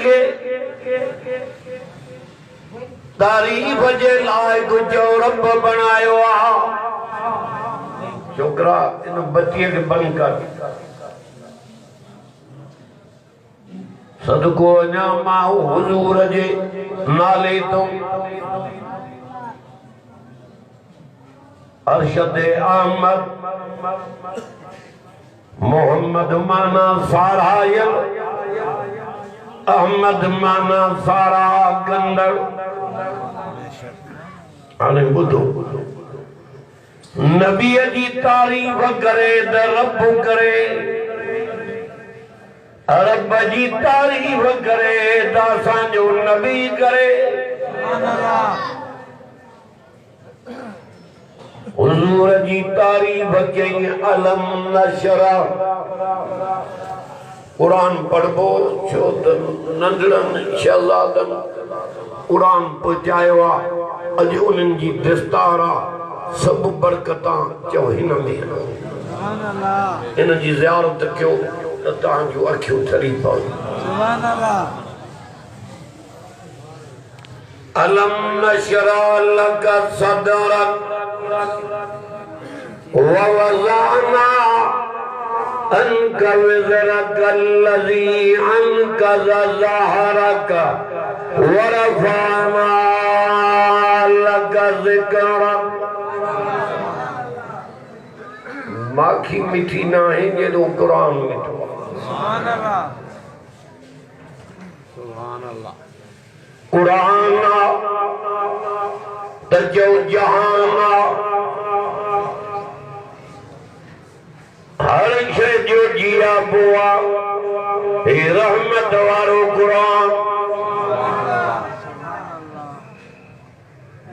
के तारीफ जे लायक जो रब बनायो आ छोकरा इन बत्तीअ खे बंदि कर सदको अञा मां हुजूर जे नाले तो अरशद अहमद मोहम्मद माना सारायल अहमद माना सारा कंदड़ हाणे ॿुधो नबीअ जी तारीफ़ करे त रब करे रब जी तारीफ़ करे त असांजो नबी करे हुजूर जी तारीफ़ कई अलम नशरा कुरान पढ़बो छो त नंढड़नि शहज़ादनि कुरान पहुचायो आहे अॼु उन्हनि जी दस्तार आहे सब बरकतां चओ हिन में इन जी ज़ियारत कयो त तव्हांजूं अखियूं ठरी पवनि अलम नशरा लक सदरक ववज़अना अन्क विज़रक अल्लज़ी अनक़ज़ ज़हरक वरफ़अना लक ज़िक्रक माखी मिठी ना है जेदो कुरान मिठो सुभान अल्लाह सुभान अल्लाह कुरान तजो जहान हर शे जो जिया बुआ हे रहमत वारो कुरान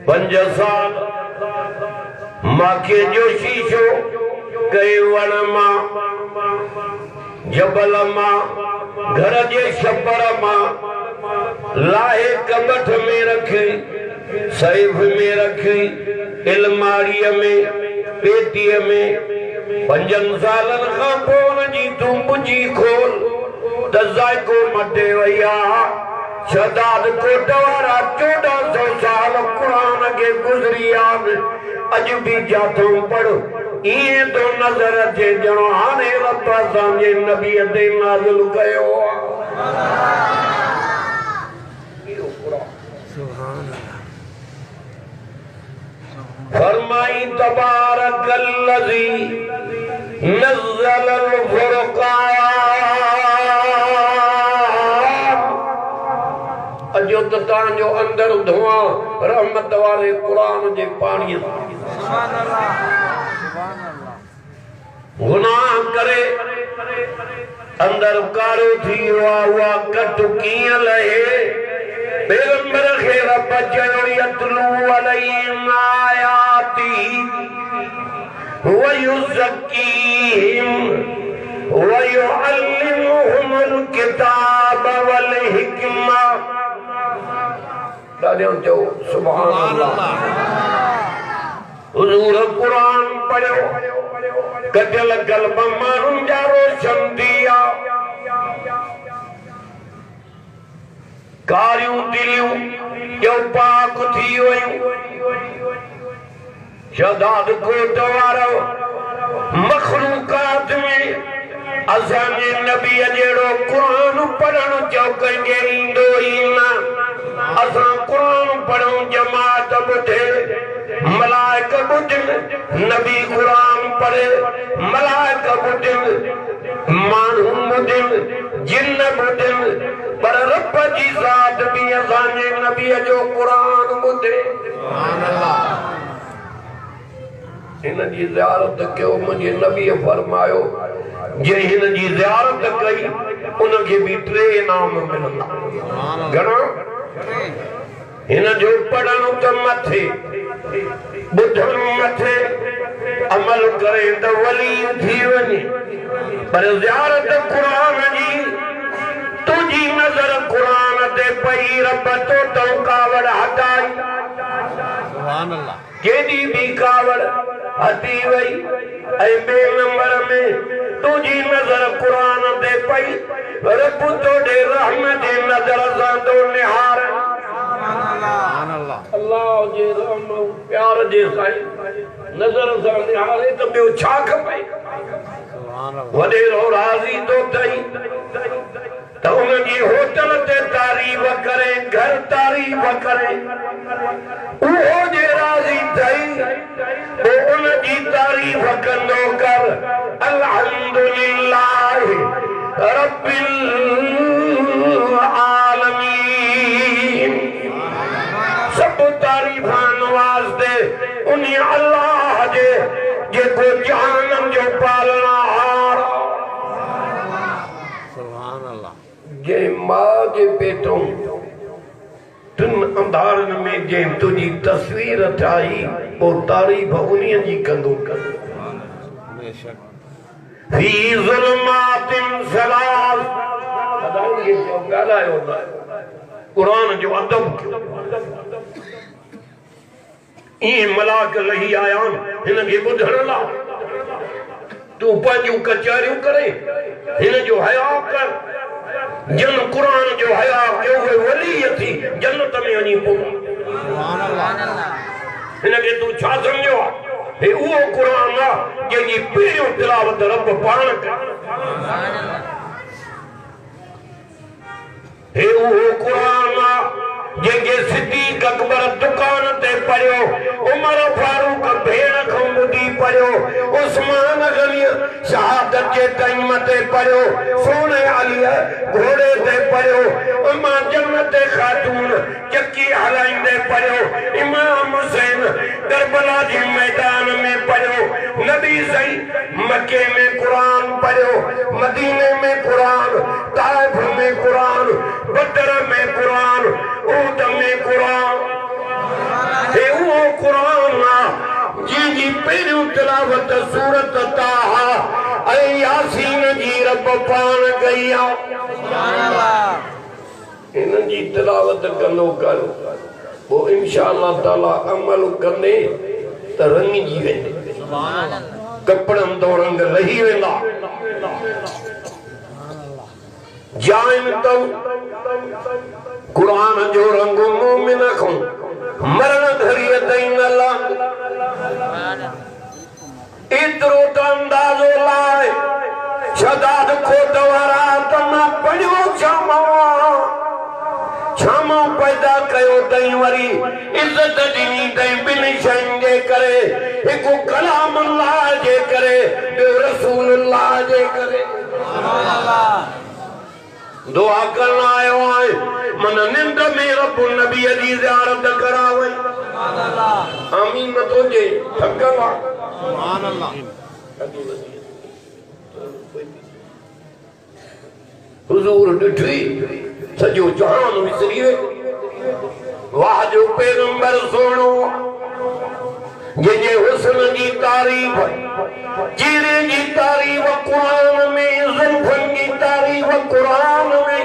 5 साल माखे जो शीशो कई वण मां जबल मां घर जे छपर मां लाहे कबठ में रखी सैफ में रखी इल्माड़ीअ में पेटीअ में 5 सालनि खां पोइ उन जी तूं बुझी खोल त ज़ाइको मटे वई आहे शहदाद कोट वारा 1400 साल कुरान के गुज़री आहिनि अॼु बि जाथो पढ़ इहे तो नज़र अचे ॼणो हाणे रब असांजे नबीअ ते नाज़िल कयो फरमाई तबारकल्लज़ी नज़्ज़लल फ़ुरक़ान अजो त तव्हांजो अंदर धुआं रहमत वारे कुरान जे पाणीअ सुभान अल्लाह गुनाह करे अंदर कारो थी हुआ कट कीअं लहे पैगंबर खे रब चयो यतलू अलैहिम आयाती व युज़क्कीहिम व युअल्लिमुहुमुल किताब वल हिकमा दादियों चओ सुभान अल्लाह हुजूर कुरान पढ़ो कटल कल्ब माण्हुनि जा रोशन दिया कारियूं दिलियूं जो पाक थी वयूं शहदाद कोट वारो मखलूकात में असांजे नबीअ जहिड़ो कुरान पढ़णु चओ कंहिंखे ईंदो ई न असां कुरान पढ़ूं जमात ॿुधे मलाइक ॿुधनि नबी कुरान पढ़े मलाइक ॿुधनि माण्हू ॿुधनि जिन ॿुधनि पर रब जी ज़ात बि असांजे नबीअ जो कुरान ॿुधे हिन जी ज़ियारत कयो मुंहिंजे नबीअ फरमायो जे हिन जी ज़ियारत कई उनखे बि 3 इनाम मिलंदा घणा हिन जो पढ़णु त मथे ॿुधणु मथे अमल करे त वली थी वञे पर ज़ियारत क़ुरान जी तुझी नज़र क़ुरान ते पई रब तो कावड़ हटाई सुभान अल्लाह केॾी बि कावड़ हटी वई ऐं ॿिए नंबर में तुझी नज़र क़ुरान ते पई रब तोड़े रहम जे नज़र जे साईं नज़र सां निहारे त ॿियो छा खपे वॾेरो राज़ी तो थई त उनजी होटल ते तारीफ़ करे घर तारीफ़ करे उहो जे राज़ी थई पोइ उनजी तारीफ़ कंदो कर अल्हम्दुलिल्लाह रब्बिल आलमीन सब तारीफ़ान वास्ते उन्हीं अल्लाह जे जेको जहानम जो पालनहार सुभान अल्लाह जे मां जे पेटों तिन अंधारन में जे तुझी तस्वीर ठाही वो तारीफ़ उन्हीं जी कंदो कर बेशक फी ज़ुल्मातिन सलास अदान ये जो ॻाल्हायो न कुरान जो अदब ये मलाक लही आया हिन खे ॿुधण लाइ तूं पंहिंजूं कचहरियूं करे हिन जो हया कर जन कुरान जो हया कयो उहे वली थी जन्नत में वञी पहुं हिन खे तूं छा सम्झो आहे हे उहो कुरान आहे जंहिंजी पहिरियों तिलावत रब पाण करे हे उहो कुरान आहे जंहिंखे सिद्दीक़ अकबर दुकान ते पढ़ियो उमर फारूक भेण खां ॿुधी पढ़ियो उस्मान गनी शहादत जे टाइम ते पढ़ियो सोने अलीअ घोड़े ते पढ़ियो उमा जन्नत खातून चकी हलाईंदे पढ़ियो इमाम हुसैन करबला जे मैदान में पढ़ियो नबी सही मक्के में कुरान पढ़ियो मदीने में कुरान ताइफ में कुरान बदर में कुरान ऊद में कुरान हे वो कुरान जी पहिरियों तिलावत सूरत ताहा ऐ यासीन जी रब पाण कई इन जी तिलावत कंदो कर वो इंशाअल्लाह ताला अमल कंदे त रंगजी वेंदे कपड़न तो रंग लही वेंदा जाइन तो कुरान जो रंग मोमिन को मरण घड़िए ताईं न लांग एतिरो त अंदाज़ो लाए शदाद खोट वारा त मां पढ़ियो छामो पैदा कयो तई वरी इज्जत ॾिनी तई ॿिनि शयुनि जे करे हिकु कलाम अल्लाह जे करे ॿियो रसूल अल्लाह जे करे दुआ करण आयो आहे मन निंद में रब नबी जी ज़ियारत करावे आमीन न तो जे थकल आहे सुभान अल्लाह हुजूर ॾिठी सॼो जहान विसरी वाह जो पैगंबर सोणो जंहिंजे हुस्न जी तारीफ़ चेहरे जी तारीफ़ कुरान में ज़ुल्फ़नि जी तारीफ़ कुरान में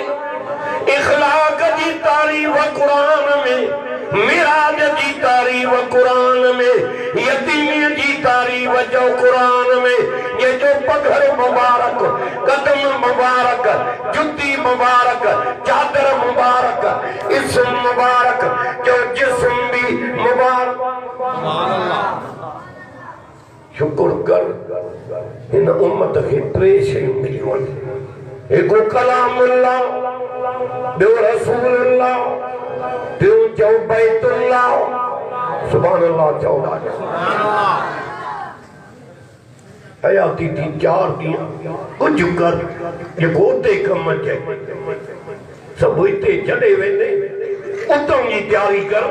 इखलाक जी तारीफ़ कुरान में मिराज जी तारीफ़ कुरान में यतीमी जी तारीफ़ जो कुरान में ये जो पगड़ मुबारक कदम मुबारक जुती मुबारक चादर मुबारक इस्म मुबारक जो जिस्म भी मुबारक शुक्र कर इन उम्मत के टे शयूं मिलियूं आहिनि हिकु कलामुल्लाह ॿियो रसूलुल्लाह ॿियो चओ बैतुल्लाह सुभान अल्लाह चओ हयाती थी 4 ॾींहं कुझु कर जेको उते कम अचे सभु हिते छॾे वेंदे उतां जी तयारी कर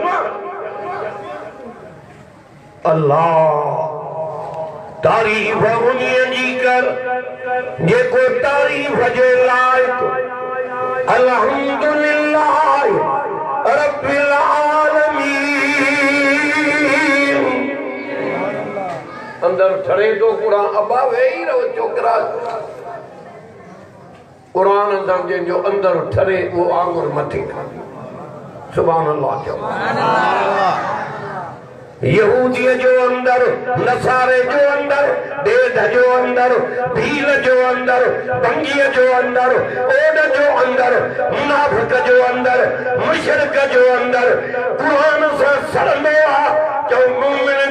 अल्लाह तारीफ़ उन्हीं जी कर जेको तारीफ़ जे लाइक़ अल्हम्दुलिल्लाह रब्बिल आलमीन अंदर ठरे तो कुरान अबा वेही रहो छोकरा कुरान समझे जो अंदर ठरे वो आंगुर मथे सुभान अल्लाह सुभान अल्लाह यहूदिया जो अंदर नसारे जो अंदर देद जो अंदर भील जो अंदर बंगिया जो अंदर ओड जो अंदर मुनाफिक जो अंदर मुशरिक जो अंदर कुरान से सड़ंदो आहे जो मोमिन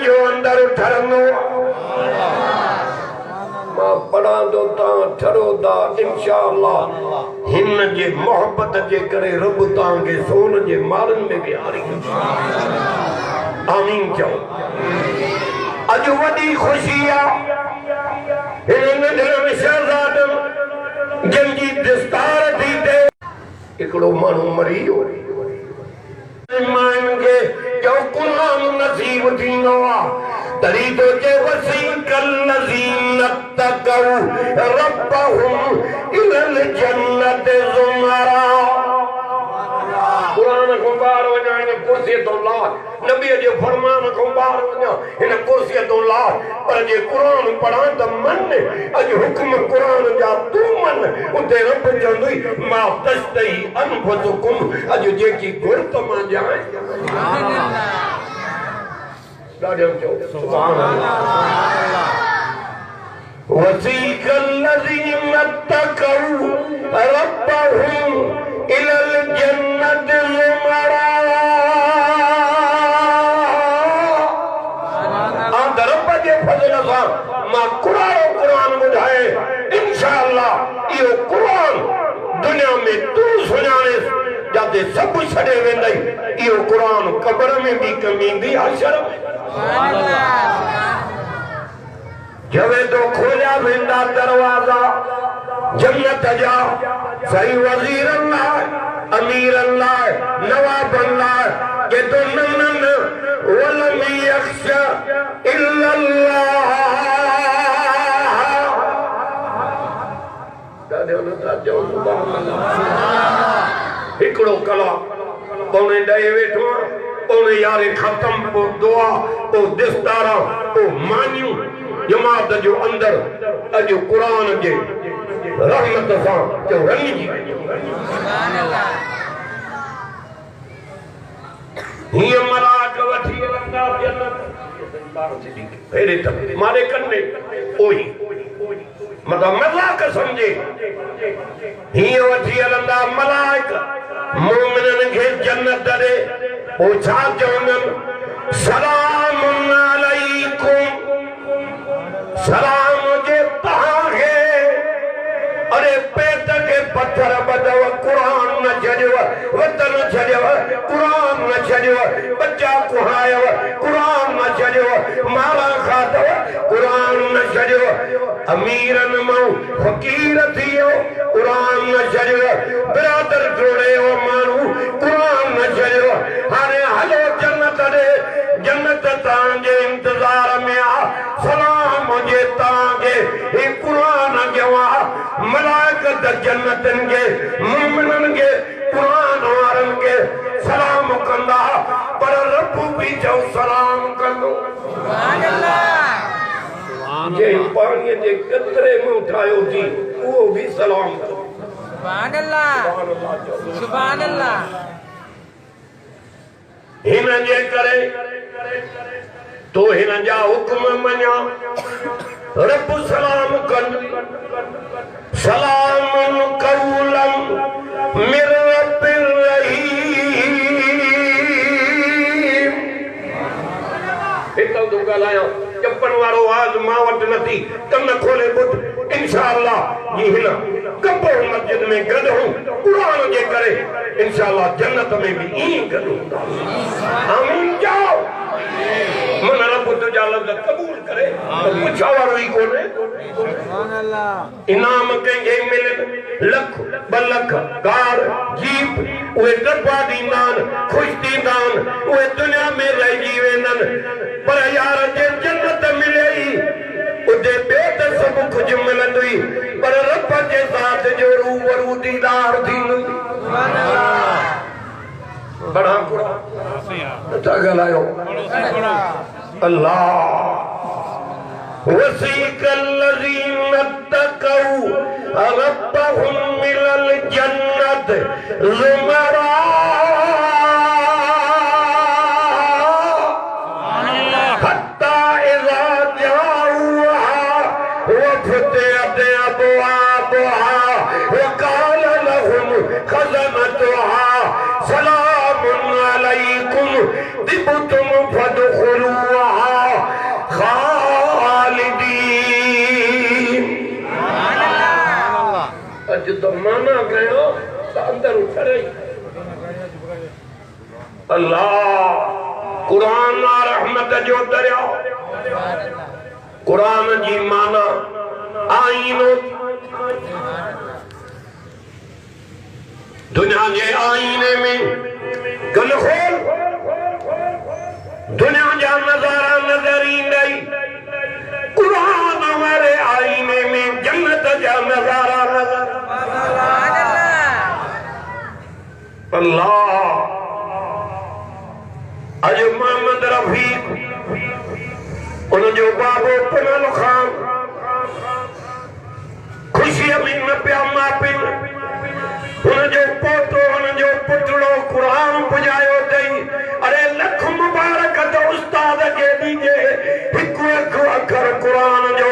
पढ़ा दो ता ठरो दा इंशाअल्लाह हिन जे मोहब्बत जे करे रब तांगे सोन जे मारन में भी हारी आमीन चओ अज वडी खुशी आ हिन नंढड़े शहजादन जंजी दस्तार थी दे एकड़ो मानू मरी हो मान के जो कुरान नसीब थींदो आ तरी तो जे वसीकल नज़ीन तकऊ रब्बहुम इलल जन्नत ज़ुमरा कुरान को बार वञा हिन कुर्सी तो ला नबी जे फरमान को बार वञा हिन कुर्सी तो ला पर जे कुरान पढ़ा त मन अज हुक्म कुरान जा तू मन उते रब चंदुई मा तस्तई अनफसुकुम अज जेकी गुरत मा जाए सुभान अल्लाह वसीकल लज़ीन तकऊ रब्बहुम इलल जन्नत ज़ुमरा रब जे फज़ल सां मां कुरान ॿुधाए इंशाअल्लाह इहो कुरान दुनिया में तू सुञाणे जाते सब छड़े वेंदई इहो कुरान कब्र में भी कमी दी हशर में जवे तो खोलिया वेंदा दरवाजा जन्नत जा सही वजीर अल्लाह अमीर अल्लाह नवाब अल्लाह के तो नन्नन वलम यख्शा इल्ला अल्लाह दादे उनका जो सुभान अल्लाह हिकड़ो कला पौने ॾहे वेठो पौने यारे खत्म पो दुआ पो दिस्तारा पो मानियूं जमात जो अंदर अज कुरान जे रहमत सां जो रंगी जी सुभान अल्लाह हिय मलाक वठी लंगा जन्नत फेरे तक मारे कन्ने ओही मतलब मजाक समझे हिय वठी लंगा मलाक मोमिनन के जन्नत दे ओ छा चवंदन सलाम अलैकुम सलाम जे तहांखे अरे पेट के पत्थर बदव कुरान न छॾियो वतन छॾियो कुरान न छॾियो बच्चा कुहायो कुरान न छॾियो माला खाधव कुरान न छॾियो अमीरन मां फकीर थियो कुरान न छॾियो बिरादर जोड़ियो माण्हू कुरान न छॾियो हाणे हलो जन्नत ॾे जन्नत तव्हांजे इंतज़ार में आ सलाम जे तव्हांखे ही कुरान ॼवा मलाइकत जन्नतन के मोमिनन के कुरान वारन के सलाम कंदा पर रब भी जो सलाम कंदो सुभान अल्लाह जे पानी जे कतरे में उठायो थी वो भी सलाम सुभान अल्लाह सुभान अल्लाह हिन जे करे तो हिन जा हुक्म मञा रब सलाम कन सलाम कौलम मिर रब्बिर रहीम इतो तो गलायो चप्पन वारो आवाज मां वट नथी कन खोले बुध इंशाअल्लाह ये हिन कब्र मस्जिद में गद हूं कुरान जे करे इंशाअल्लाह जन्नत में भी ई गद हूंदा आमीन जाओ मन रब तुझा लफ्ज़ कबूल करे पुछा वारो ही कोने सुभान अल्लाह इनाम कंगे मिलन लख ब लख कार जीप उहे डब्बा दींदान खुश दींदान उहे दुनिया में रही वेंदन पर यार जे जन्नत मिलेई उते बेत सब कुछ मिलंदुई पर रब जे साथ जो रूबरू दीदार थींदुई सुभान अल्लाह बड़ा कुरान नथा गलायो अल्लाह वसीकल लज़ीन तकऊ रब्बहुम मिलल जन्नत ज़ुमरा हत्ता इज़ा जाऊहा वफ़तिहत अबवाबुहा वक़ाल लहुम खज़नतुहा सलामुन अलैकुम तिबतुम फदखुलूहा खालिदीन अल्लाह कुरान रहमत जो दरिया कुरान जी माना आईनो दुनिया के आईने में कल खोल दुनिया जा नजारा नजर ईंदई कुरान वाले आईने में जन्नत जा नजारा नजर अल्लाह अज मोहम्मद रफीक उनजो बाबो पुनल खान खुशी में न पिया मापिन उनजो पोतो उनजो पुतड़ो कुरान पुजायो अथई अरे लख मुबारक तो उस्ताद के दीजे हिकु हिकु अखर कुरान जो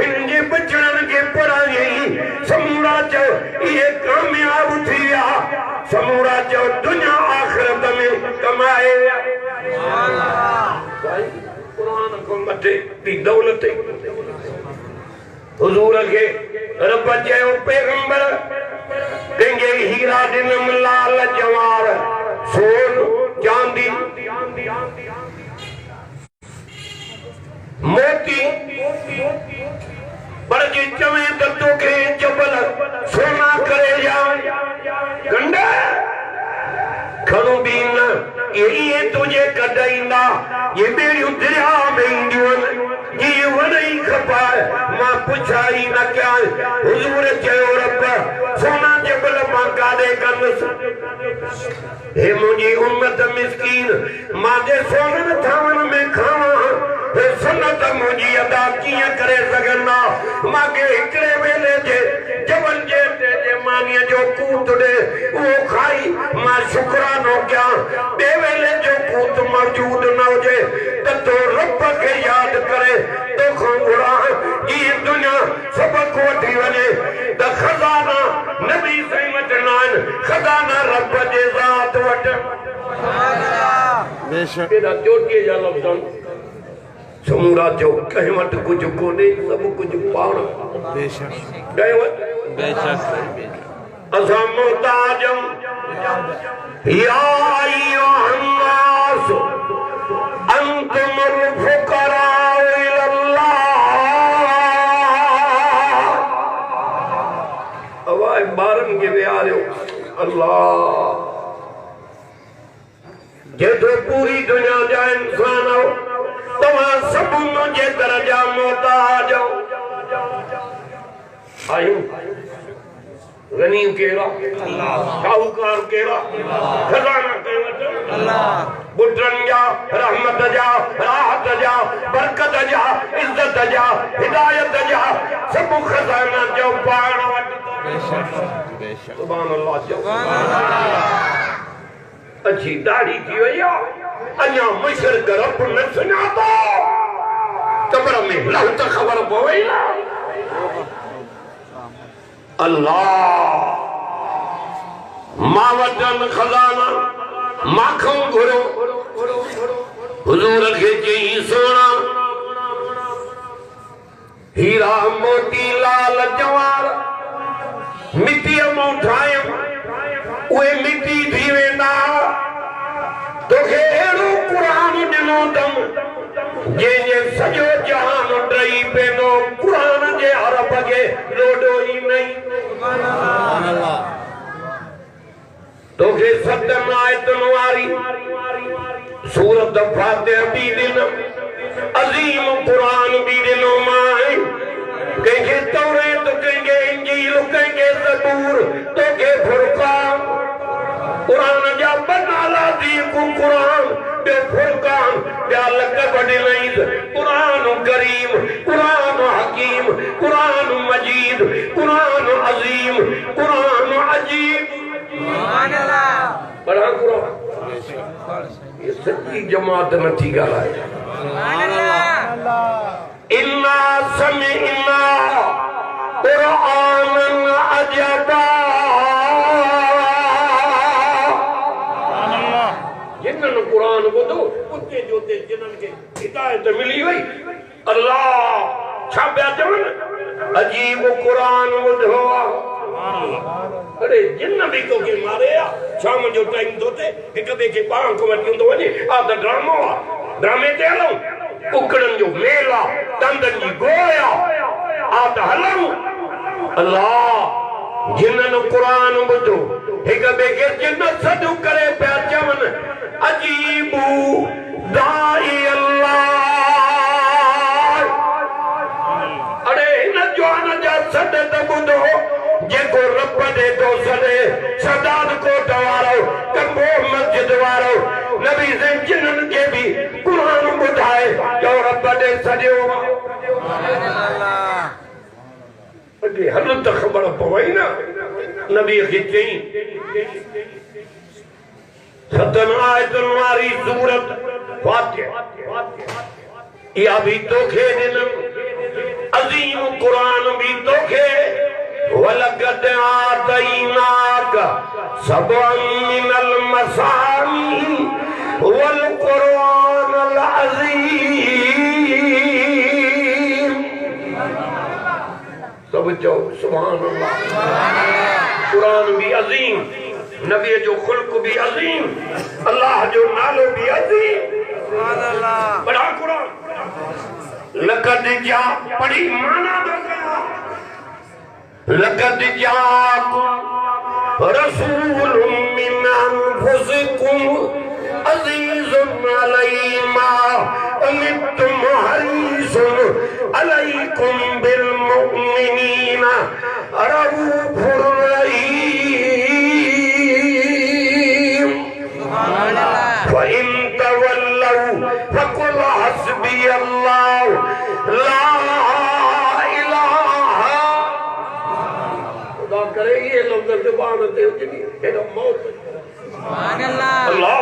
इन जे बचड़न के पढ़ाई समूरा चो ये कामयाब थी विया समूरा चो दुनिया आखिरत में कमाए कुरान को मथे दी दौलत हुजूर के रब चयो पैगंबर तेंगे हीरा दिनम लाल जवार सोन चांदी मोती पर जी चवे तो के जबल सोना करे जा गंडा खणो बीन ये तुझे कदाईंदा ये मेरी दरिया में इंदियन ये वरई खपा मां पुछाई न क्या हुजूर चयो रब सोना जबल मां कादे कनस हे मुझी उम्मत मिस्कीन मां जे सोनन थावन में खावा सुन्नत मुझी अदा किया करे सगना मां के एकड़े वेले जे जबल जे मानिया जो कूत दे वो खाई मां शुक्रानो क्या बे वेले जो कूत मौजूद न होजे तो रब के याद करे तो खुरा ये दुनिया सबक वठी वने द खजाना नबी सही वचनान खजाना रब जे ज़ात वट बेशक तेरा चोटी जा लफ्ज़न समूरा जो कहीं वट कुछ कोने सब कुछ पाण बेशक गए वट बेशक असा मोहताजम या अय्युहन्नास अंतुमुल फुकरा इलल्लाह अवाए बारन के वियारो अल्लाह जे तो पूरी दुनिया जा इंसान हो तवा सब मुझे दर्जा मोहताज हो आयो गनीम केरा साहूकार केरा खजाना केरा बुटरन जा रहमत जा राहत जा बरकत जा इज्जत जा हिदायत जा सब खजाना जो पाण वट बेशक सुभान अल्लाह जो अच्छी दाढ़ी थी वया अन्या मुशरक रब न सुनातो कब्र में लहू त खबर पवे ना अल्लाह मावतन खजाना माखों घुरो हुजूर के जी सोना हीरा मोती लाल जवार मिट्टी मोठायम उए मिट्टी थी वेंदा तोखे एड़ो कुरान दिनो दम जे जे सजो जहान डई पेनो कुरान जे हरफ के लोडो ही नहीं सुभान अल्लाह तोखे सतम आयतन वारी सूरत फातिहा भी दिन अजीम कुरान भी दिनो माए कहीं तौरात कहीं इंजील कहीं ज़बूर तो के फुरकान कुरान जा बनाला दी कुरान बे फुरकान बे लक़ब दिलैद कुरान करीम कुरान हकीम कुरान मजीद कुरान अजीम कुरान अजीब सुभान अल्लाह पढ़ा कुरान ये सच्ची जमात नथी गालाए सुभान अल्लाह इन्ना समिअना कुरानन अजबा जिन्हनि कुरान ॿुधो उते जोते जिन्हनि खे हिदायत मिली वई अल्लाह छा पिया चवनि अजीब कुरान ॿुधो अरे जिन भी तो के मारे शाम जो टाइम तो थे एक बे के पाण को वठी तो वने आ त ड्रामो ड्रामे ते हलो कुकड़न जो मेला तंदन जी गोया आ त हलूं अल्लाह जिनन कुरान बुधो एक बे के जिन सदु करे पिया चवन अजीबू दाई अल्लाह अरे इन जवान जा सद त बुधो जेको रब दे तो सदे सदाद कोट वारो कंबो मस्जिद वारो नबी से जिनन के भी कुरान बुधाए जो रब दे सदियो अगे हल त खबर पवई ना नबी के चई सतन आयतन वारी सूरत फातिहा या भी तोखे दिन अजीम कुरान भी तोखे वलकद आतैनाक सबअन मिनल मसानी वल कुरानल अज़ीम सब जो सुभान अल्लाह कुरान भी अजीम नबी जो खुल्क भी अजीम अल्लाह जो नालो भी अजीम सुभान अल्लाह बड़ा कुरान लकद जा पढ़ी माना दो गया लक़द जाअकुम रसूलुम मिन अनफुसिकुम अज़ीज़ुन अलैहि मा अनित्तुम हरीसुन अलैकुम बिल मुमिनीना रऊफुर रहीम व इन तवल्लौ फकुल हस्बियल्लाहु ला करे ये लोग ज़बान ते उजनी एडो मौत सुभान अल्लाह अल्लाह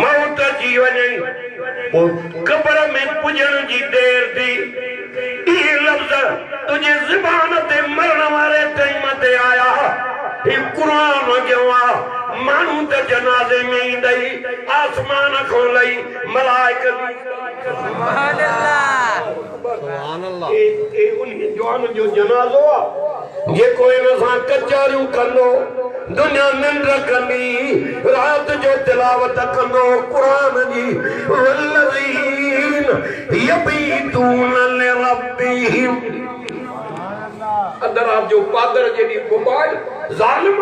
मौत जी वने ओ कब्र में पुजण जी देर थी ये लफ्ज तुझे ज़बान ते मरण वाले टाइम ते आया ये कुरान जवा मानू ते जनाजे में इंदई आसमान खोलई मलाइका सुभान अल्लाह ए उन्हीं जवान जो जनाजो ये कोई न सा कचारियों कनो दुनिया निंद्र कनी रात जो तिलावत कनो कुरान जी वल्लज़ीन यबीतून लिरब्बिहिम अंदर आप जो पादर जेडी मोबाइल जालिम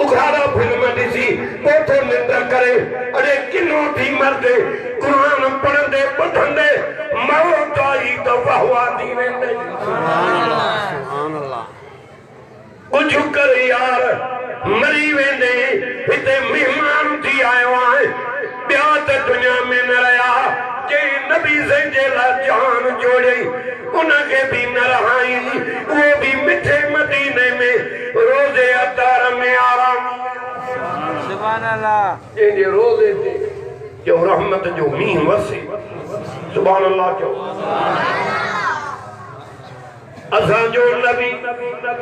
उखाड़ा फिल्म दिसी पोथो निंद्र करे अरे किनो थी मरदे कुरान पढ़ंदे ॿुधंदे मौत आई तो वहवा दी वेंदे सुभान अल्लाह कुछ कर यार मरी वेंदे हिते मेहमान थी आयो आहे ॿिया त दुनिया में न रहा जे नबी से जे ला जान जोड़े उनके भी न रहाई वो भी मिठे मदीने में रोजे अतार में आराम सुभान अल्लाह जे रोजे ते जो रहमत जो मींह वसे सुभान अल्लाह जो असा जो नबी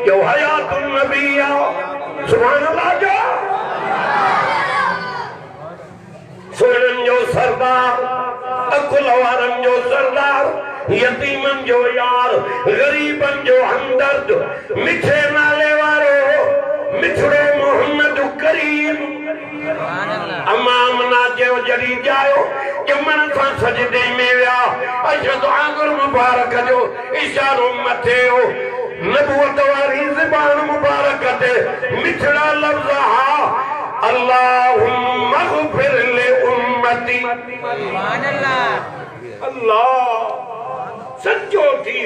जो हयातुन नबी सुभान अल्लाह जो सोनन जो सरदार अकुल वारन जो सरदार यतीमन जो यार गरीबन जो हमदर्द मिठे नाले वारो मिठड़ो मोहम्मद करीम अमाम ना जो जड़ी जायो जमन सा सजदे में विया अशद आंगुर मुबारक जो इशारो मथे हो नबुवत वारी ज़बान मुबारक ते मिठड़ा लफ्ज़ हा अल्लाहुम्मा ग़फिर ले उम्मती सुभान अल्लाह अल्लाह सच्चो थी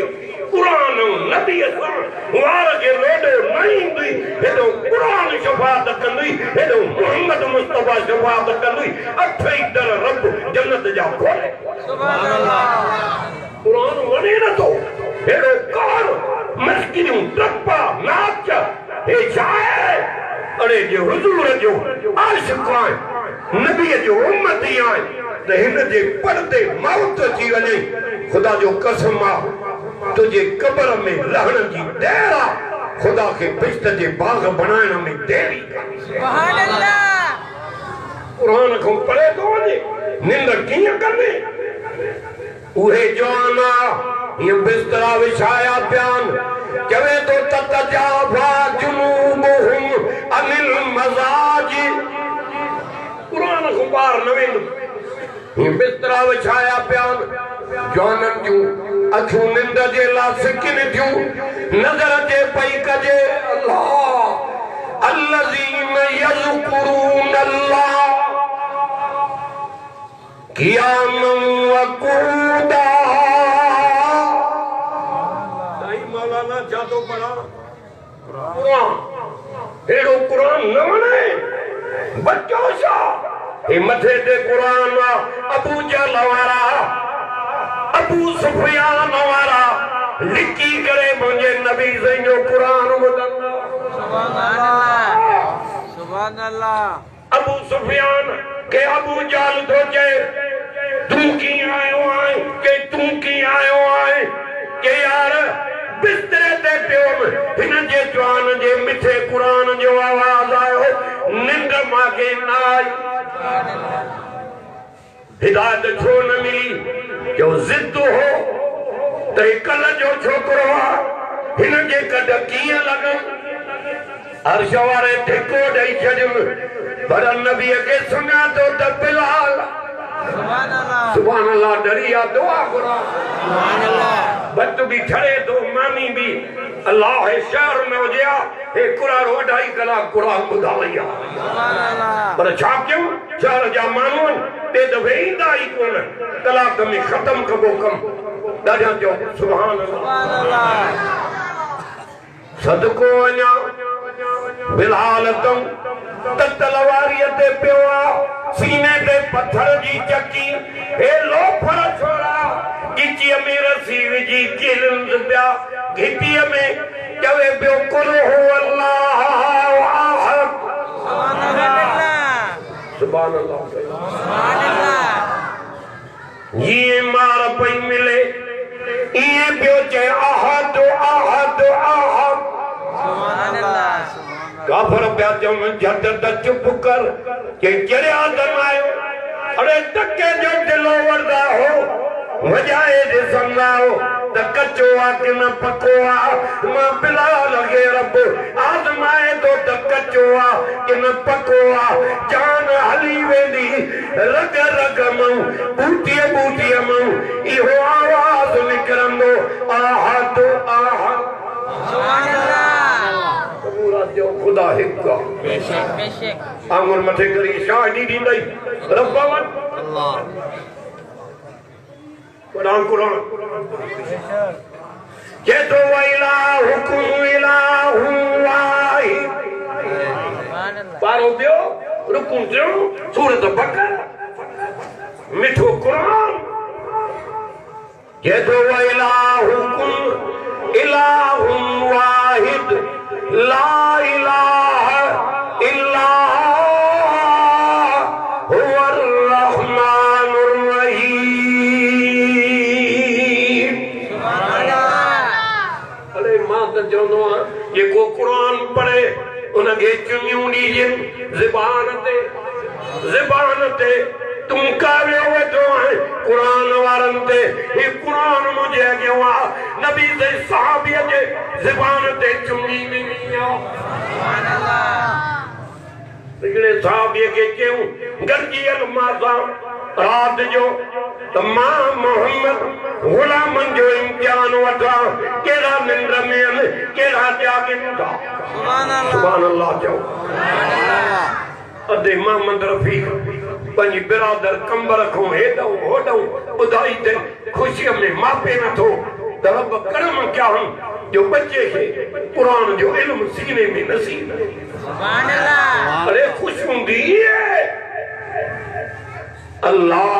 कुरान नबी वार के लोडो नहीं दी हेदो कुरान शफाअत कंदी हेदो मोहम्मद मुस्तफा शफाअत कंदी अठई दर रब जन्नत जा खोले सुभान अल्लाह कुरान वने न तो हेदो कार मस्किन टप्पा नाच हे जाए अरे जो हुजूर जो आशिक आए नबी जो उम्मती आए त हिन जे पर्दे मौत थी वने खुदा जो कसम आ तुझे कब्र में लहण जी देर आ खुदा के बिश्त जे बाग बनाइण में देरी सुभान अल्लाह कुरान को पढ़े तो वने निंद कीअं कंदे उहे जवाना ये बिस्तरा विछाया प्यान चवे तो ततजाफा जुनूबुहुम अनिल मजाजी कुरान खुबार नवेंदु ये बिस्तरा विछाया प्यान जवानन जूं अखियूं निंड जे लासिकिन थियूं नज़र जे पई कजे अल्लाह अल्लज़ीन यज़कुरून अल्लाह क़ियामन व क़ुऊदा ताई मौलाना जादो पढ़ा कुरान हेड़ो कुरान न वणे बच्चो सा हे मथे ते कुरान अबू जहल वारा अबू सुफियान वारा लिखी करे मुझे नबी से जो कुरान ॿुधंदा सुभान अल्लाह सुभान अल्लाह अबू सुफियान के अबू जहल थो चए तू की आयो आए के तू की आयो आए के यार बिस्तरे ते पियो हिन जे जवान जे मिठे कुरान जो आवाज आयो निंड मांगे ना आई हिदायत छो न मिली जो जिद हो तो कल जो छोकरो हिन जे कद कीअं लॻन अर्श वारे ठेको ॾेई छॾियुमि पर नबी के सुञातो त बिलाल सुभान अल्लाह डरिया दुआ कुरान सुभान अल्लाह बत भी ठड़े तो मानी भी अल्लाह है शहर में हो गया हे कुरान वडाई कला कुरान ॿुधावई सुभान अल्लाह पर छा क्यों शहर जा माण्हू ते त वेंदा ई कोन तलाक में खत्म कबो कम ॾाढा जो सुभान अल्लाह सदको वञा बिलाल तुम तलवारीअ ते पियो सीने ते पत्थर जी चकी हे लोफर छोरा गिचीअ में रसी विझी किलंद पिया घिटीअ में चवे पियो कुल हू अल्लाह अहद सुभान अल्लाह सुभान अल्लाह ये मार पई मिले ये पियो चए अहद अहद अहद सुभान अल्लाह काफर प्या चवन झट त चुप कर के चढ़िया दमायो अरे टके जो दिलो वरदा हो वजाए दे संगाओ त कच्चो आ के न पको आ मां बिलाल लगे रब आजमाए तो त कच्चो आ के न पको आ जान हली वेंदी रग रग मऊ बूटी बूटी मऊ इहो आवाज निकरंदो आहद आहद सुभान अल्लाह जो खुदा हिक्का बेशक बेशक आंगुर मथे करी शाहिदी दींदई रब्बावन अल्लाह कुरान के तो इलाहुकुम इलाहु वाहिद सुभान अल्लाह पारो दियो रुकू जो सूरत बकर मिठो कुरान के तो इलाहुकुम इलाहु वाहिद ला इलाहा इल्ला हुवर रहमानुर रहीम सुभान अल्लाह अरे मां त चवंदो आ ये को कुरान पढ़े उन के चुनियूं ॾीजन ज़बान ते तुम काव्यो वेठो है कुरान वारन ते ये कुरान मुझे अॻियों आ नबी से सहाबीअ जे ज़बान ते चुनी मिली आ सुभान अल्लाह हिकिड़े सहाबीअ खे चयूं गॾिजियल मां रात जो त मां मोहम्मद गुलामन जो इम्तिहान वठां केड़ा निंड में आहिनि केड़ा जागनि था सुभान अल्लाह चओ अदे मोहम्मद रफीक पंहिंजी बिरादर कंबर खां हेॾो होॾो ॿुधाई ते ख़ुशीअ में मापे नथो त रब करम कया जो बच्चे खे कुरान जो इल्म सीने में नसीब सुभान अल्लाह अरे खुश हूंदी अल्लाह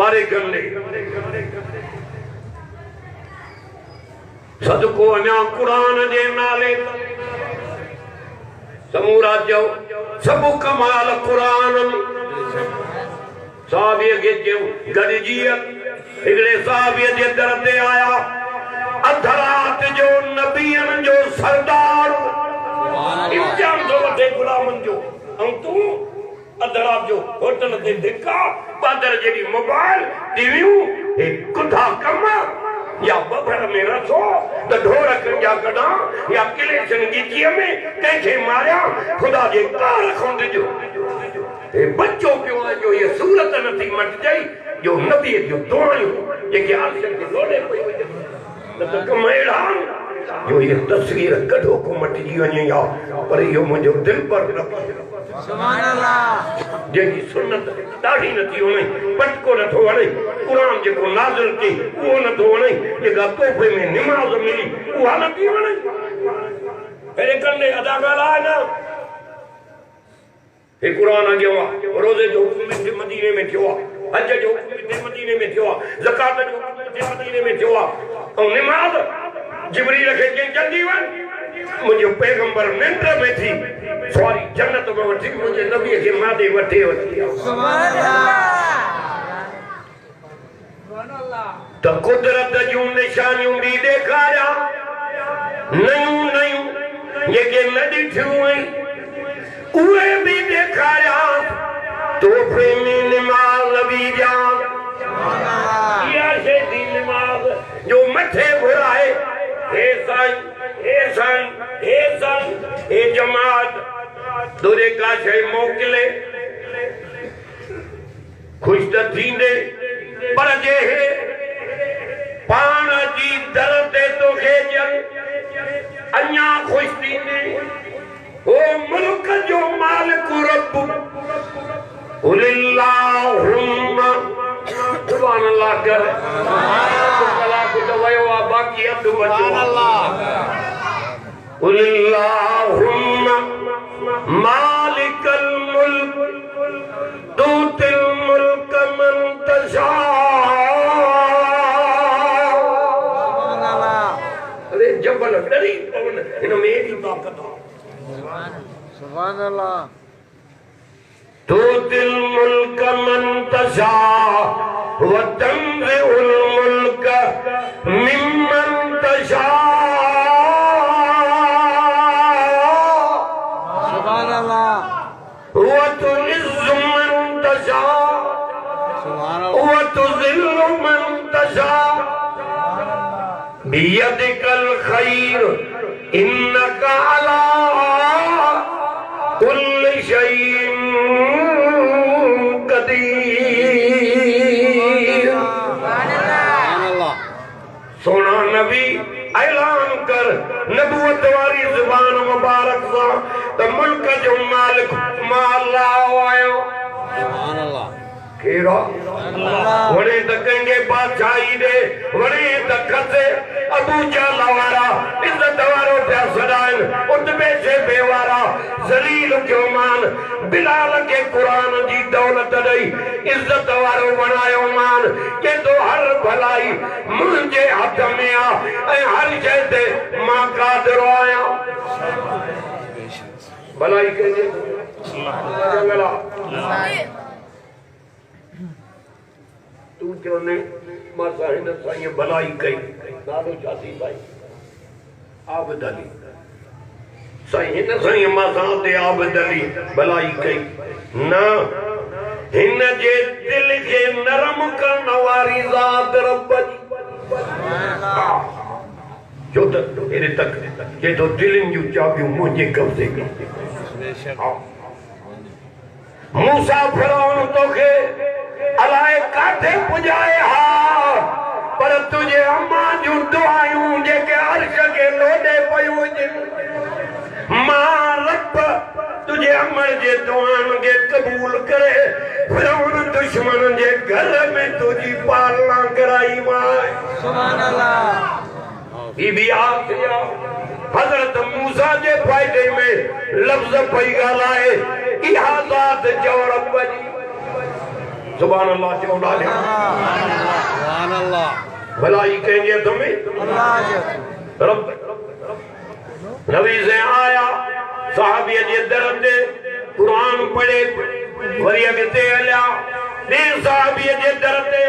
मारे गले सदको अञा कुरान जे नाले समूरा जो सब कमाल कुरान साहबीअ खे चयूं गॾिजी हिकिड़े साहबीअ जे दर ते आया अध रात जो नबियन जो सरदार इम्तिहान थो वठे गुलामन जो ऐं तूं अध रात जो होटल ते धिका बादर जेडी मोबाइल टीवियूं एक कुधा कम या बभर में रसो त ढोरक जा कड़ा या किले संगीतीअ में कंहिंखे मारिया खुदा जे कार खोंद जो ए बच्चो पियो आहे जो ये सूरत नथी मटजई जो नबी जो दुआयूं जेके आसिर के लोडे पई न त कम अहिड़ा जो ये तस्वीर कढो को मटजी वञे या पर इहो मुंहिंजो दिल पर सुभान अल्लाह जेकी सुन्नत ॾाढी नथी वणे पटको नथो वणे क़ुरान जेको नाज़िल थी उहो नथो वणे जेका तोहफ़े में निमाज़ मिली उहा नथी वणे पहिरें कंदे अदा ॻाल्हाए न हे क़ुरान अॻियो आहे रोज़े जो हुकुम मदीने में थियो आहे हज जो हुकुम मदीने में थियो आहे ज़कात जो हुकुम मदीने में थियो आहे ऐं निमाज़ जिब्रील खे चई जल्दी वञ मुंहिंजो पैगंबर निंड में थी सॉरी जन्नत में वठी मुंहिंजे नबीअ खे मादे वठे वठी सुभान अल्लाह त कुदरत जूं निशानियूं बि ॾेखारिया नयूं नयूं जेके न ॾिठियूं आहिनि उहे बि ॾेखारिया तोहफ़े में निमाज़ बि ॾियां इहा शइ थी निमाज़ जो मथे घुराए हे साईं हे साईं हे साईं हे जमात तुरे का शइ मोकिले ख़ुशि त थींदे पर जे हे पाण जी दर ते तोखे ॾियनि अञा ख़ुशि थींदे ओ मुल्क जो मालिक रब उलिल्लाहुम्मा सुभान अल्लाह कर कलाक तो वयो आ बाकी अब बचो सुभान अल्लाह उलिल्लाहुम्मा मालिकल मुल्क तूतिल मुल्क मन तशा सुभान अल्लाह अरे जबल डरी पवन इन में एडी ताकत सुभान अल्लाह तूतिल मुल्क मन तशा व तंज़िउल मुल्क मिम्मन तशा सुभान अल्लाह व तुइज़्ज़ु मन तशा सुभान अल्लाह व तुज़िल्लु मन तशा बियदिकल खैर इन्नका अला कुल्लि शैइन सोना नबी ऐलान कर नबूवत वाली जुबान मुबारक सा त मुल्क जो मालिक माला आयो सुभान अल्लाह केरा वणे त कंगे बादशाही दे वणे त खसे अबू जहल वारा इज्जत वारो पिया सदाइन उतबे से बेवारा जलील जो मान बिलाल के कुरान जी दौलत दई इज्जत वारो बनायो मान के तो हर भलाई मुझे हाथ में आ ए हर शय ते मां कादिर आया भलाई के अल्लाह तू चोने मां साहिन साईं भलाई कई नालो चाती भाई आबद अली साईं साईं मां साथे आबद अली भलाई कई ना हिन जे दिल के नरम करण वारी ज़ात रब जो त एरे तक जे तो दिलन जूं चाबियूं मुंहिंजे कब्ज़े में मूसा फिरौन तोखे अलाए काथे पुजाए हा पर तुझे अम्मा जूं दुआयूं जेके अर्श के लोडे पयूं मां रब तुझे अमल जे दुआन के कबूल करे फिरौन दुश्मन जे घर में तुझी पालना कराई मां सुभान अल्लाह बीबी आसिया हजरत मूसा जे फायदे में लफ्ज पई ॻाल्हाए इहा ज़ात चओ रब जी सुभान अल्लाह चओ ॾाढे सुभान अल्लाह भलाई कंहिंजे हथ में अल्लाह रब नबी से आया साहबीअ जे दर ते कुरान पढ़े वरी अॻिते हलिया ॿिए साहबीअ जे दर ते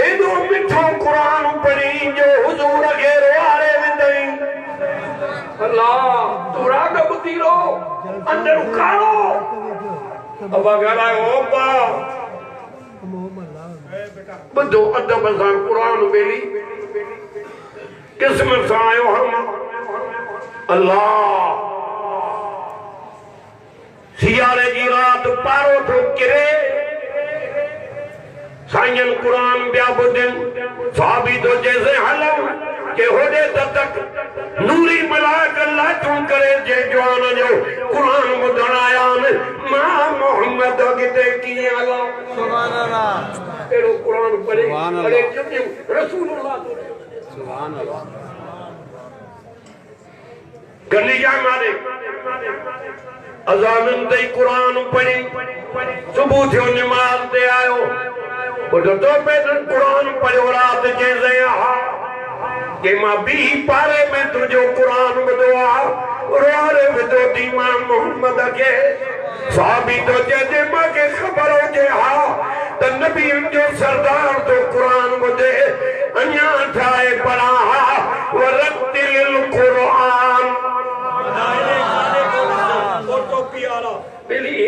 एॾो मिठो कुरान पढ़ी जो हुजूर खे रोआरे विधई अल्लाह तू राग ॿुधी रो अंदर उखाड़ो अबा ॻाल्हायो अबा बदो अदब सां कुरान वेली किस्मत सां आयो हम अल्लाह सियारे जी रात पारो थो किरे साईं कुरान बिया ॿुधनि साबी तो जैसे हलऊं के होदे तक नूरी मलाइक लाठूं करे जे जवान जो कुरान ॿुधण आया आहिनि मां मोहम्मद अॻिते कीअं हलां सुभान अल्लाह अहिड़ो कुरान पढ़े पढ़े चुकियूं रसूलुल्लाह सुभान अल्लाह गली जा मारे अज़ानन ते कुरान पढ़ी सुबह थियो नमाज ते आयो बुढो तो पैदल कुरान पढ़ियो रात जे हा के मां बी पारे में तुझो कुरान ॿुधो आहे रोरे विधो थी मां मोहम्मद खे साबी तो जे मूंखे ख़बर हुजे हा त नबीअनि जो सरदार तो कुरान ॿुधे अञा ठाहे पढ़ा हा वरतिल कुरान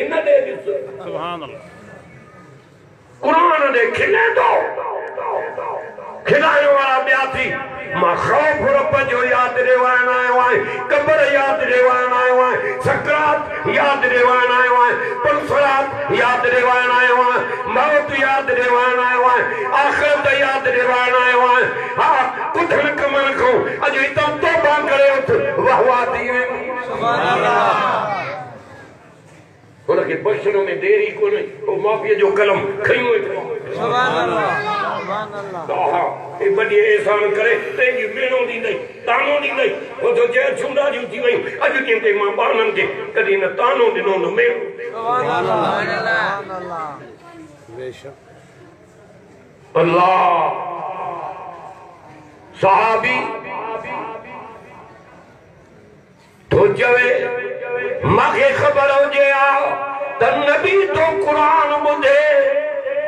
सुभान अल्लाह कुरान दे खिले दो खिलाने वाला ॿिया थी मां ख़ौफ रब जो यादि ॾिवाइण आयो आहियां कब्र यादि ॾिवाइण आयो आहियां सकरात यादि ॾिवाइण आयो आहियां पुलसरात यादि ॾिवाइण आयो आहियां मौत यादि ॾिवाइण आयो आहियां आख़िरत यादि ॾिवाइण आयो आहियां हा कुझु कमनि खां अॼु हितां तौबा करे उथ वाह वाह थी वेंदी सुभान अल्लाह उनके बख्शण में देरी कोन्हे ओ माफ़ीअ जो कलम खयूं सुभान अल्लाह सुभान अल्लाह हा ए बड़ी एहसान करे तेजी मेणो दींदई तानो दींदई ओ तो जे छुंडा जी थी वई अज के ते मां बानन के कदी न तानो दिनो न मेणो सुभान अल्लाह सुभान अल्लाह बेशक अल्लाह सहाबी तो जवे माखे खबर हुजे आ त नबी तो कुरान ॿुधे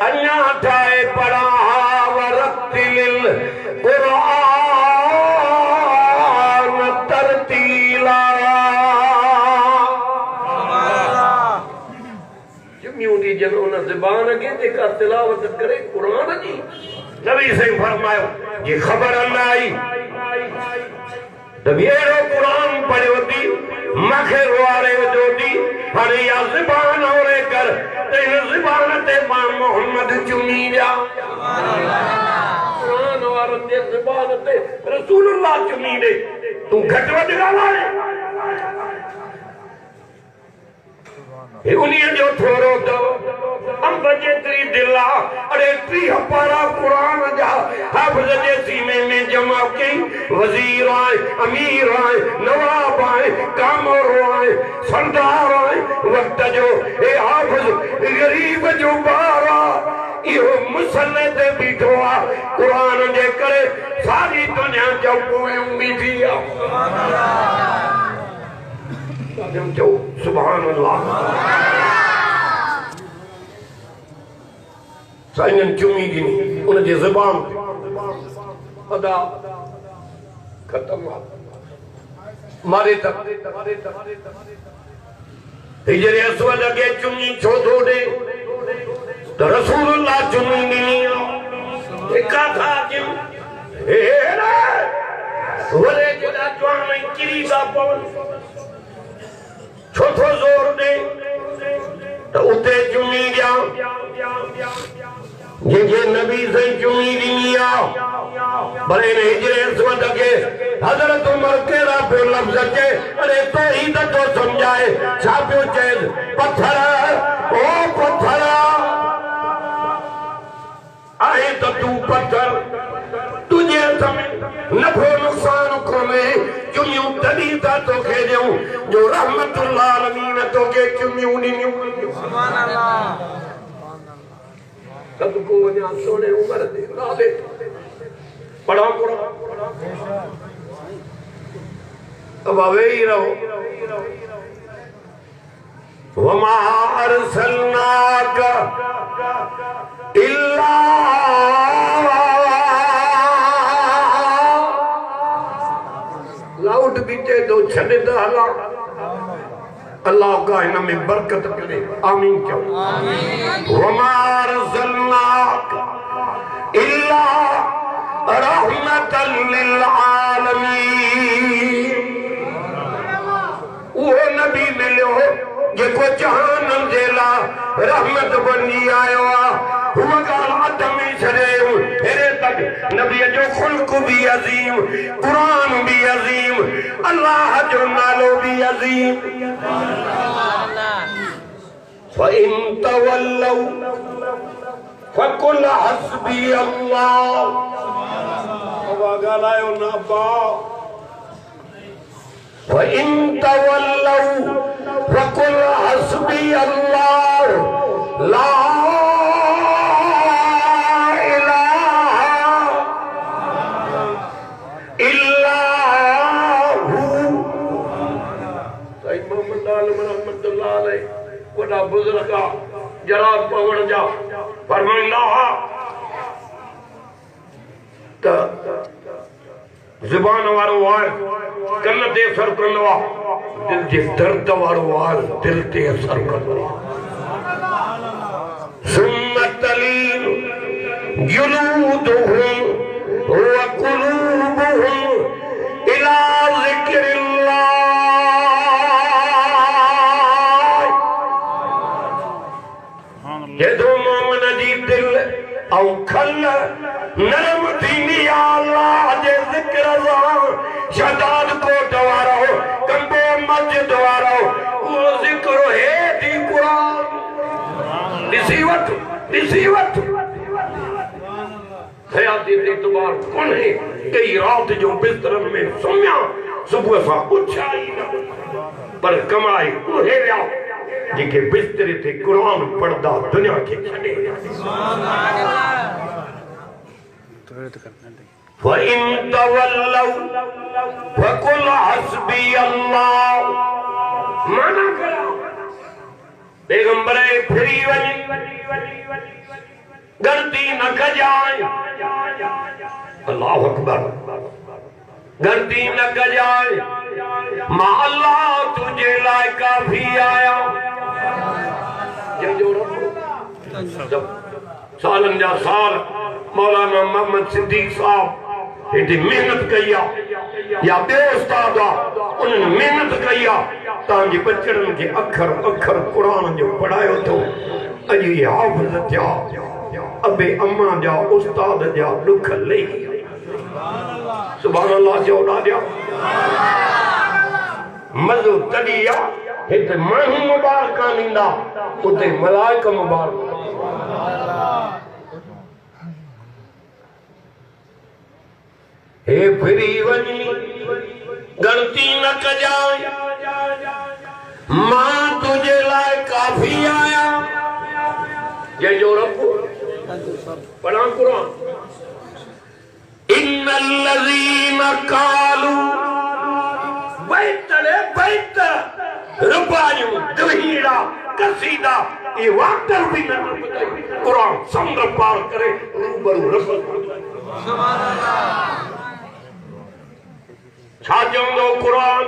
अञा ठाहे पढ़ा वरतिल कुरान तरतीला जुमियूं दी जन उन ज़बान के जेका तिलावत करे कुरान जी नबी से फरमायो ये खबर न आई तब ये कुरान पढ़ियो थी मखे रुआरे जो दी हाणे या ज़बान औरे कर ते ज़बान ते मां मोहम्मद चुमी जा सुभान अल्लाह कुरान वारो ते ज़बान ते रसूलुल्लाह चुमी दे तू घट वध ॻाल्हाए हे उन्हीअ जो थोरो अथव अंब जेतिरी दिल आहे अड़े 30 पारा कुरान जा हाफ़िज़ जे सीने में जमा कई वज़ीर आहे अमीर आहे नवाब आहे कामरो आहे सरदार आहे वक़्त जो हे हाफ़िज़ ग़रीब जो ॿार आहे इहो मुसल्ले ते बीठो आहे कुरान जे करे सारी दुनिया चौकों में उमीदी आहे सुभान अल्लाह साईं चुमी ॾिनी उन जी ज़बान अदा ख़त्म मारे तक हिजरे अस्वद के चुमी छो थो ॾे त रसूलुल्लाह चुमी ॾिनी हिका था क्यों हे वले जॾा जवान किरी था पवन छो थो ज़ोर ॾे त उते चुमी ॾियां जंहिंखे नबी से चुमी ॾिनी आहे भले हिजरे अस्वद के हज़रत उमर कहिड़ा पियो लफ़्ज़ चए अरे तो ही त तो सम्झाए छा पियो चए पत्थर ओ पत्थर आहे त तूं पत्थर तुझे हथ में नफ़ो नुक़सान कोन्हे चुमियूं तॾहिं था तोखे ॾियूं जो रहमतुल्लाह आलमीन तोखे चुमियूं ॾिनियूं सुभान अल्लाह सदको वञा सोने उमर दे नाले पढ़ा कुरान अब वेही रहो वमा अरसलनाक इल्ला लाउड बीचे तो छड़े द हला अल्लाह का इनमें बरकत करे आमीन चओ आमीन वमा अरसलनाक इल्ला रहमतल लिल आलमीन। वो नबी मिलो जेको जहान जे ला रहमत बनी आयो आ। हुआ गाल आदमी छड़े हेरे तक नबी जो खुल्क भी अजीम, कुरान भी अजीम, अल्लाह जो नालो भी अजीम। फ़इन तवल्लौ फ़कुल हस्बी अल्लाह। अब गालायो ना बा। फ़इन तवल्लौ फ़कुल हस्बी अल्लाह ला बुजुर्ग जरा पवण जा फरमाइंदा त ज़ुबान वारो वार कन ते असर कंदो आहे, दिल जे दर्द वारो वार दिल ते असर कंदो आहे। सुन्नतलीन जुलूदुहुम व कुलूबुहुम इला ज़िक्रिल्लाह। जेदो मोमिन जी दिल औ खल नरम थींदी अल्लाह जे ज़िक्र सां, शदाद कोट वारो कंबो मस्जिद वारो वो ज़िक्र है दी कुरान। ॾिसी वठ हयाती ते एतबार कोन्हे। कई रात जो बिस्तरन में सुम्या, सुबह सां उथिया ई न, पर कमाई उहे विया जेके बिस्तरे ते कुरान पढ़दा दुनिया के छड़े। फ़इन तवल्लौ फ़कुल हस्बी अल्लाह। माना करा पैगंबरे फिरी वञी गलती न कजाए। अल्लाह अकबर। गलती न कजाए, मां अल्लाह तुझे लाए काफी आया। सालन जा साल मौलाना मोहम्मद सिद्दीक साहब हेॾी मेहनत कई आहे, या ॿियो उस्ताद आहे उन्हनि मेहनत कई आहे तव्हांजे बचड़नि खे अखर अखर क़ुरान जो पढ़ायो अथो। अॼु इहे हाफ़िज़ थिया, अबे अम्मा जा उस्ताद जा ॾुख लही। सुभान अल्लाह जो ॾाढा मज़ो तॾहिं आहे हिते माण्हू मुबारक ॾींदा, उते मलाइक मुबारक। हे फिरी वञी गलती न कजाए, मां तुझे लाइ काफ़ी आया। जंहिंजो रब पढ़ा कुरान। इन्नल्लज़ीन क़ालू बैत रुबायूं दहीड़ा कसीदा ये वाक़अ भी न ॿुधाई। कुरान समुंड पार करे रूबरू रब। सुभान अल्लाह। छा चवंदो कुरान?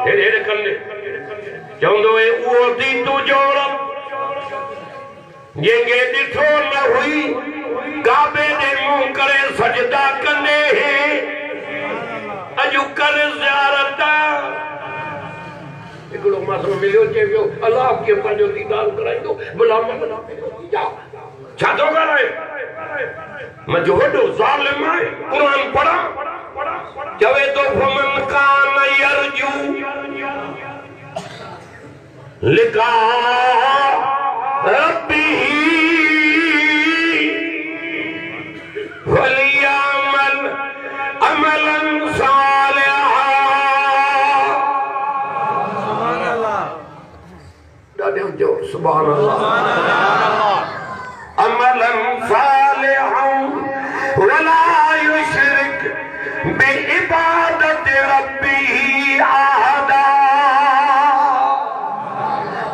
हेॾे कंदे चवंदो है उहो थी तुंहिंजो रब जंहिंखे ॾिठो न हुई काबे ॾे मुंहुं करे सजदा कंदे अॼु कर ज़ियारत। हिकिड़ो मसलो मिलियो, चए पियो अल्लाह खे पंहिंजो दीदार कराईंदो। भला छा थो ॻाल्हाए? मुंहिंजो वॾो ज़ालिम आहे। क़ुरान पढ़ा चवे तो फमन कान यरजू लिका रब्बी वलियामल अमलन सालिहा। सुभान अल्लाह। ॾाढो जो सुभान अल्लाह। अमलन सालिहा वला युशरिक बिइबादत रब्बिही अहदा।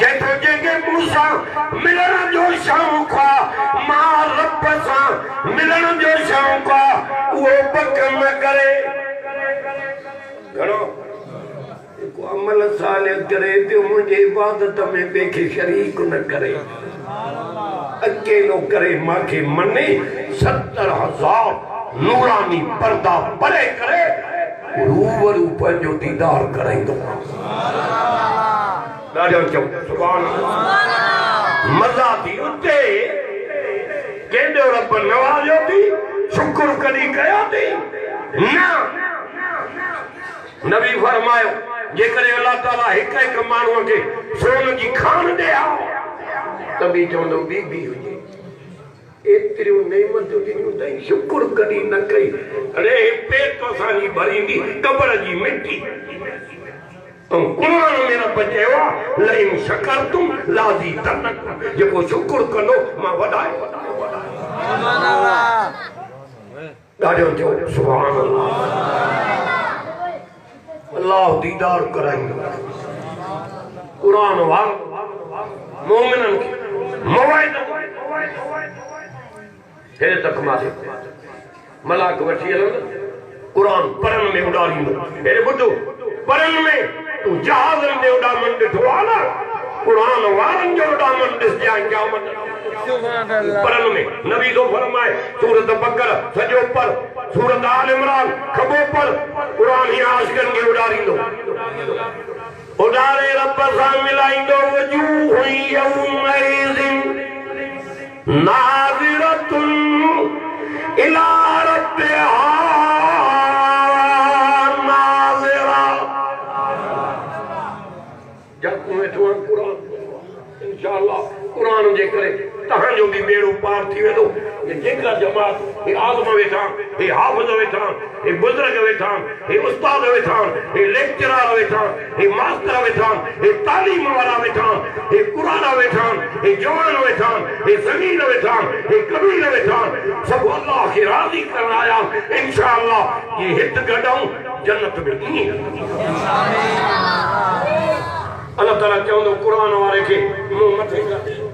जेको जेके मूंसा मिलण जो शौक़ आहे, मां रब सां मिलण जो शौक़ आहे, उहो पक न करे। घणो जेको अमल सालिह करे पियो मुंहिंजी इबादत में ॿिए खे शरीक न करे। अकेलो करे माखे मने 70,000 नूरानी पर्दा परे करे रूबरू पंहिंजो दीदार कराईंदो। ॾाढो चओ सुभान अल्लाह। मज़ा थी उते केॾो रब नवाज़ियो थी, शुक्र कॾहिं कयो थी न। नबी फरमायो जेकॾहिं अल्लाह ताला हिक हिक माण्हूअ खे सोन जी खान ॾे आओ त बि चवंदो बीबी हुजे एतिरियूं नेमतूं ॾिनियूं अथई शुक्र कॾहिं न कई। अरे पेट असांजी भरींदी कबर जी मिटी। कुरान में रब चयो आहे लइन शकरतुम लाज़ीदन्नकुम, जेको शुक्र कंदो मां वधाए सुभान अल्लाह। ॾाढो चओ सुभान अल्लाह। अल्लाह दीदार कराईंदो। कुरान वारो मोमिनन खे मवाइदो हेॾे तक माथे मलाक वठी हलंदो कुरान पढ़ण में उॾारींदो। हेॾे ॿुधो पढ़ण में तूं जहाज़नि में उॾामन ॾिठो आहे न, कुरान वारनि जो उॾामन ॾिसजांइ क़यामत पढ़ण में। नबी तो फरमाए सूरत बकर सॼो पढ़, सूरत आल इमरान खबो पढ़, कुरान ही आशिकनि खे उॾारींदो। उॾारे रब सां मिलाईंदो। वजूह यौमइज़िन नाज़िरतुन इला रब्बिहा नाज़िरा। जब वेठो कुरान इंशाअल्लाह कुरान जे करे तहांजो भी बेड़ो पार थी वेंदो। जेका जमात हे आज़म वेठा, हे हाफ़िज़ वेठा, हे बुज़ुर्ग वेठा, हे उस्ताद वेठा, हे लेक्चरर वेठा, हे मास्टर वेठा, हे तालीम वारा वेठा, हे कुरान वेठा, हे जवान वेठा, हे ज़मीन वेठा, हे कबीर वेठा, सब अल्लाह खे राज़ी करण आया इंशाअल्लाह। ये हित गॾूं जन्नत में आमीन। अल्लाह ताला चवंदो कुरान वारे खे मुंह मथे कर